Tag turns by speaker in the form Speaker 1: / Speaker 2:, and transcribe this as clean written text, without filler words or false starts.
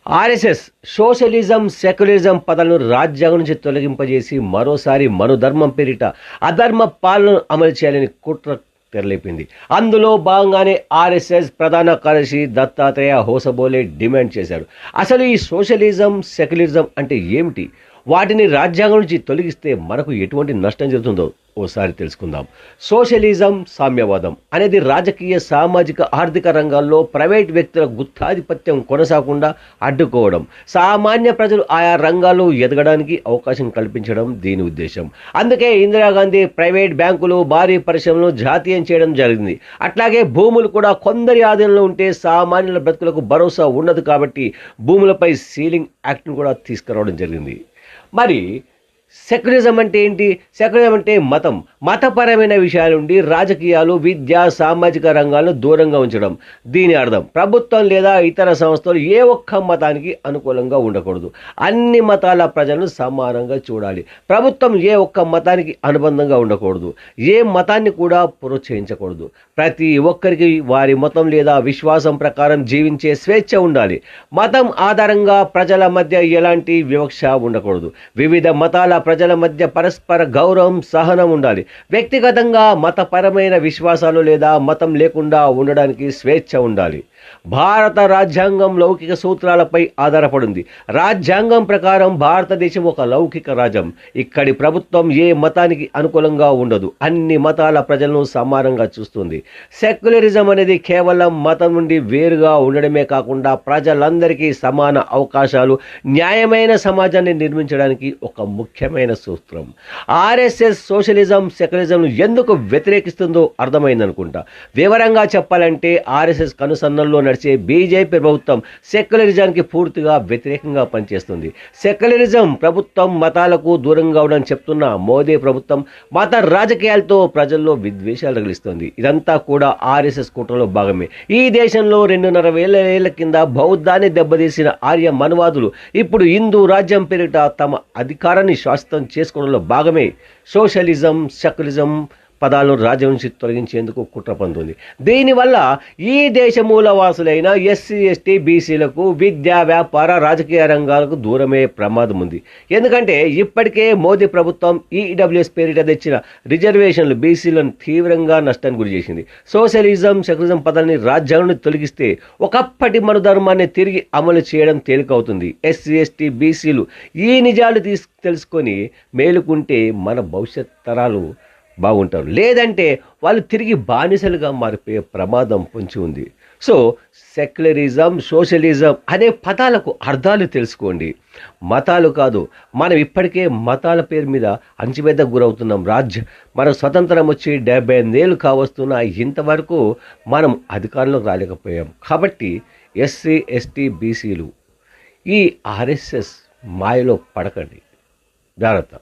Speaker 1: RSS socialism, secularism పదాలను రాజ్యాంగం నుంచి తొలగింపజేసి మరోసారి మనుధర్మం పేరిట అధర్మ పాలనను అమలు చేయాలని కుట్ర తెరలేపింది. అందులో భాగంగానే ఆర్ఎస్ఎస్ ప్రధాన కార్యదర్శి దత్తాత్రేయ హోసబోలే డిమాండ్ చేశాడు. అసలు ఈ సోషలిజం, సెక్యులరిజం అంటే ఏమిటి? వాటిని రాజ్యాంగం నుంచి తొలగిస్తే మనకు ఎటువంటి నష్టం జరుగుతుందో ఓసారి తెలుసుకుందాం. సోషలిజం, సామ్యవాదం అనేది రాజకీయ, సామాజిక, ఆర్థిక రంగాల్లో ప్రైవేట్ వ్యక్తుల గుత్తాధిపత్యం కొనసాగకుండా అడ్డుకోవడం, సామాన్య ప్రజలు ఆయా రంగాల్లో ఎదగడానికి అవకాశం కల్పించడం దీని ఉద్దేశం. అందుకే ఇందిరాగాంధీ ప్రైవేట్ బ్యాంకులు, భారీ పరిశ్రమలను జాతీయం చేయడం జరిగింది. అట్లాగే భూములు కూడా కొందరి ఆధీనంలో ఉంటే సామాన్యుల బ్రతుకులకు భరోసా ఉండదు కాబట్టి భూములపై సీలింగ్ యాక్ట్ను కూడా తీసుకురావడం జరిగింది. మరి సెక్యులరిజం అంటే ఏంటి? సెక్యులరిజం అంటే మతపరమైన విషయాల నుండి రాజకీయాలు, విద్య, సామాజిక రంగాలను దూరంగా ఉంచడం. దీని అర్థం ప్రభుత్వం లేదా ఇతర సంస్థలు ఏ ఒక్క మతానికి అనుకూలంగా ఉండకూడదు. అన్ని మతాల ప్రజలను సమానంగా చూడాలి. ప్రభుత్వం ఏ ఒక్క మతానికి అనుబంధంగా ఉండకూడదు. ఏ మతాన్ని కూడా ప్రోత్సహించకూడదు. ప్రతి ఒక్కరికి వారి మతం లేదా విశ్వాసం ప్రకారం జీవించే స్వేచ్ఛ ఉండాలి. మతం ఆధారంగా ప్రజల మధ్య ఎలాంటి వివక్ష ఉండకూడదు. వివిధ మతాల ప్రజల మధ్య పరస్పర గౌరవం, సహనం ఉండాలి. వ్యక్తిగతంగా మతపరమైన విశ్వాసాలు లేదా మతం లేకుండా ఉండడానికి స్వేచ్ఛ ఉండాలి. భారత రాజ్యాంగం లౌకిక సూత్రాలపై ఆధారపడింది. రాజ్యాంగం ప్రకారం భారతదేశం ఒక లౌకిక రాజ్యం. ఇక్కడి ప్రభుత్వం ఏ మతానికి అనుకూలంగా ఉండదు. అన్ని మతాల ప్రజలను సమానంగా చూస్తుంది. సెక్యులరిజం అనేది కేవలం మతం నుండి వేరుగా ఉండడమే కాకుండా ప్రజలందరికీ సమాన అవకాశాలు, న్యాయమైన సమాజాన్ని నిర్మించడానికి ఒక ముఖ్యమైన సూత్రం. ఆర్ఎస్ఎస్ సోషలిజం, సెక్యులరిజంను ఎందుకు వ్యతిరేకిస్తుందో అర్థమైందనుకుంటా. వివరంగా చెప్పాలంటే ఆర్ఎస్ఎస్ కనుసన్నల్లో నడిచే బీజేపీ ప్రభుత్వం సెక్యులరిజానికి పూర్తిగా వ్యతిరేకంగా పనిచేస్తుంది. సెక్యులరిజం ప్రభుత్వం మతాలకు దూరంగా ఉండని చెప్తున్న మోదీ ప్రభుత్వం మత రాజకీయాలతో ప్రజల్లో విద్వేషాలు రగిలిస్తుంది. ఇదంతా కూడా ఆర్ఎస్ఎస్ కుట్రలో భాగమే. ఈ దేశంలో 2.5 ఏళ్ల కింద బౌద్ధాన్ని దెబ్బతీసిన ఆర్య మనువాదులు ఇప్పుడు హిందూ రాజ్యం పేరిట తమ అధికారాన్ని శాశ్వతం చేసుకోవడంలో భాగమే సోషలిజం, సెక్యులరిజం పదాలను రాజ్యం నుంచి తొలగించేందుకు కుట్ర పందుంది. దీనివల్ల ఈ దేశ మూలవాసులైన ఎస్సీ, ఎస్టీ, బీసీలకు విద్యా, వ్యాపార, రాజకీయ రంగాలకు దూరమే ప్రమాదం ఉంది. ఎందుకంటే ఇప్పటికే మోదీ ప్రభుత్వం ఈడబ్ల్యూఎస్ పేరిట తెచ్చిన రిజర్వేషన్లు బీసీలను తీవ్రంగా నష్టానికి గురి చేసింది. సోషలిజం, సెక్యులరిజం పదాలని రాజ్యాంగం తొలగిస్తే ఒకప్పటి మనుధర్మాన్ని తిరిగి అమలు చేయడం తేలికవుతుంది. ఎస్సీ, ఎస్టీ, బీసీలు ఈ నిజాలు తెలుసుకొని మేలుకుంటే మన భవిష్యత్ తరాలు బాగుంటారు. లేదంటే వాళ్ళు తిరిగి బానిసలుగా మారిపోయే ప్రమాదం పొంచి ఉంది. సో సెక్యులరిజం, సోషలిజం అనే పదాలకు అర్థాలు తెలుసుకోండి. మతాలు కాదు, మనం ఇప్పటికే మతాల పేరు మీద అణచివేతకు గురవుతున్నాం. మన స్వతంత్రం వచ్చి 78 ఏళ్ళు కావస్తున్నా ఇంతవరకు మనం అధికారంలోకి రాలేకపోయాం. కాబట్టి ఎస్సీ, ఎస్టీ, బీసీలు ఈ ఆర్ఎస్ఎస్ మాయలో పడకండి. జాగ్రత్త.